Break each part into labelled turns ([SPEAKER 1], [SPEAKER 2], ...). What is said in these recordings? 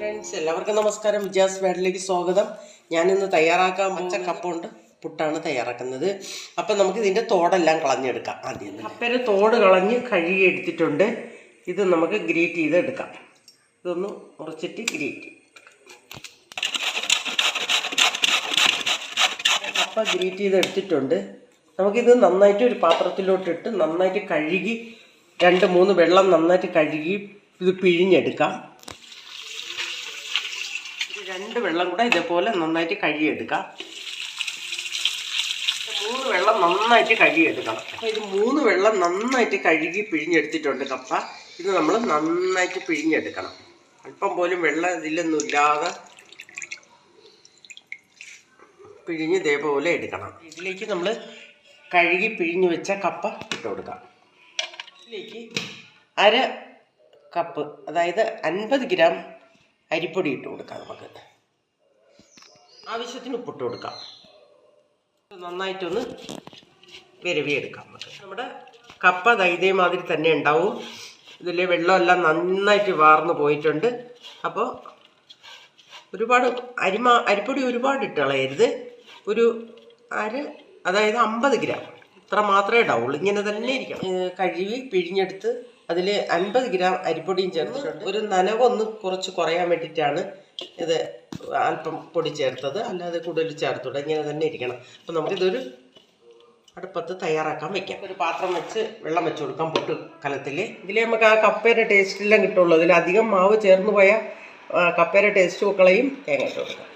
[SPEAKER 1] Friends, എല്ലാവർക്കും നമസ്കാരം. വിജാസ് വേഡിലേക്ക് സ്വാഗതം. ഞാനിന്ന് തയ്യാറാക്കാൻ പച്ച കപ്പ കൊണ്ട് പുട്ടാണ് തയ്യാറാക്കുന്നത്. അപ്പം നമുക്ക് ഇതിൻ്റെ തോടെല്ലാം കളഞ്ഞെടുക്കാം. ആദ്യം കപ്പയുടെ തോട് കളഞ്ഞ് കഴുകി എടുത്തിട്ടുണ്ട്. ഇത് നമുക്ക് ഗ്രേറ്റ് ചെയ്തെടുക്കാം. ഇതൊന്ന് മുറിച്ചിട്ട് ഗ്രേറ്റ് ചെയ്യും. കപ്പ ഗ്രേറ്റ് ചെയ്തെടുത്തിട്ടുണ്ട്. നമുക്കിത് നന്നായിട്ട് ഒരു പാത്രത്തിലോട്ടിട്ട് നന്നായിട്ട് കഴുകി 2-3 വെള്ളം നന്നായിട്ട് കഴുകി ഇത് പിഴിഞ്ഞെടുക്കാം. 2 വെള്ളം കൂടെ ഇതേപോലെ നന്നായിട്ട് കഴുകിയെടുക്കാം. 3 വെള്ളം നന്നായിട്ട് കഴുകിയെടുക്കണം. അപ്പോൾ ഇത് 3 വെള്ളം നന്നായിട്ട് കഴുകി പിഴിഞ്ഞെടുത്തിട്ടുണ്ട് കപ്പ. ഇത് നമ്മൾ നന്നായിട്ട് പിഴിഞ്ഞെടുക്കണം. അല്പം പോലും വെള്ളം ഇതിലൊന്നും ഇല്ലാതെ പിഴിഞ്ഞ് ഇതേപോലെ എടുക്കണം. ഇതിലേക്ക് നമ്മൾ കഴുകി പിഴിഞ്ഞ് വെച്ച കപ്പ ഇട്ട് കൊടുക്കാം. ഇതിലേക്ക് 1/2 കപ്പ്, അതായത് 50 ഗ്രാം അരിപ്പൊടി ഇട്ട് കൊടുക്കാം. നമുക്ക് ആവശ്യത്തിന് ഉപ്പിട്ട് കൊടുക്കാം. നന്നായിട്ടൊന്ന് വിരവിയെടുക്കാം. നമ്മുടെ കപ്പ ഇതേമാതിരി തന്നെ ഉണ്ടാവും. ഇതിൽ വെള്ളമെല്ലാം നന്നായിട്ട് വാർന്നു പോയിട്ടുണ്ട്. അപ്പോൾ ഒരുപാട് അരിപ്പൊടി ഒരുപാട് ഇട്ട് കളയരുത്. ഒരു 1/2, അതായത് 50 ഗ്രാം, ഇത്ര മാത്രമേ ഉണ്ടാവുള്ളൂ. ഇങ്ങനെ തന്നെ ഇരിക്കണം. കഴുകി പിഴിഞ്ഞെടുത്ത് അതിൽ 50 ഗ്രാം അരിപ്പൊടിയും ചേർത്തിട്ടുണ്ട്. ഒരു നനവൊന്ന് കുറച്ച് കുറയാൻ വേണ്ടിയിട്ടാണ് ഇത് അല്പം പൊടി ചേർത്തത്, അല്ലാതെ കൂടുതൽ ചേർത്തൂടെ. ഇങ്ങനെ തന്നെ ഇരിക്കണം. അപ്പം നമുക്കിതൊരു അടുപ്പത്ത് തയ്യാറാക്കാൻ വെക്കാം. ഒരു പാത്രം വെച്ച് വെള്ളം വെച്ച് കൊടുക്കാം പൊട്ട് കലത്തിൽ. ഇതിൽ നമുക്ക് ആ കപ്പയുടെ ടേസ്റ്റെല്ലാം കിട്ടുള്ളൂ. അതിൽ അധികം മാവ് ചേർന്ന് പോയാൽ കപ്പയുടെ ടേസ്റ്റ് പൂക്കളയും തേങ്ങ ഇട്ട് കൊടുക്കാം.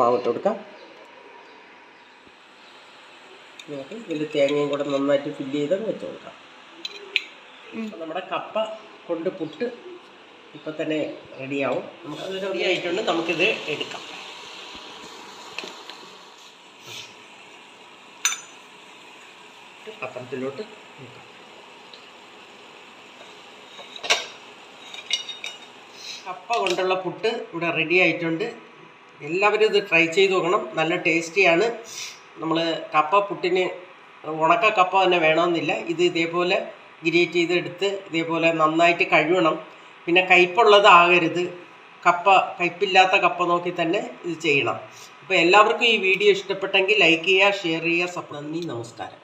[SPEAKER 1] മാവ് ഇട്ട് കൊടുക്കാം. നമുക്ക് ഇതിൽ തേങ്ങയും കൂടെ നന്നായിട്ട് ഫില്ല് ചെയ്ത് വെച്ച് കൊടുക്കാം. നമ്മുടെ കപ്പ കൊണ്ട് പുട്ട് ഇപ്പം തന്നെ റെഡിയാവും. നമുക്കത് റെഡി ആയിട്ടുണ്ട്. നമുക്കിത് എടുക്കാം. പാത്രത്തിലോട്ട് നോക്കാം. കപ്പ കൊണ്ടുള്ള പുട്ട് ഇവിടെ റെഡി ആയിട്ടുണ്ട്. എല്ലാവരും ഇത് ട്രൈ ചെയ്ത് നോക്കണം. നല്ല ടേസ്റ്റിയാണ്. നമ്മൾ കപ്പ പുട്ടിന് ഉണക്ക കപ്പ തന്നെ വേണമെന്നില്ല. ഇത് ഇതേപോലെ ഗ്രേറ്റ് ചെയ്തെടുത്ത് ഇതേപോലെ നന്നായിട്ട് കഴുകണം. പിന്നെ കയ്പുള്ളതാകരുത്. കയ്പില്ലാത്ത കപ്പ നോക്കി തന്നെ ഇത് ചെയ്യണം. അപ്പോൾ എല്ലാവർക്കും ഈ വീഡിയോ ഇഷ്ടപ്പെട്ടെങ്കിൽ ലൈക്ക് ചെയ്യുക, ഷെയർ ചെയ്യുക. നന്ദി, നമസ്കാരം.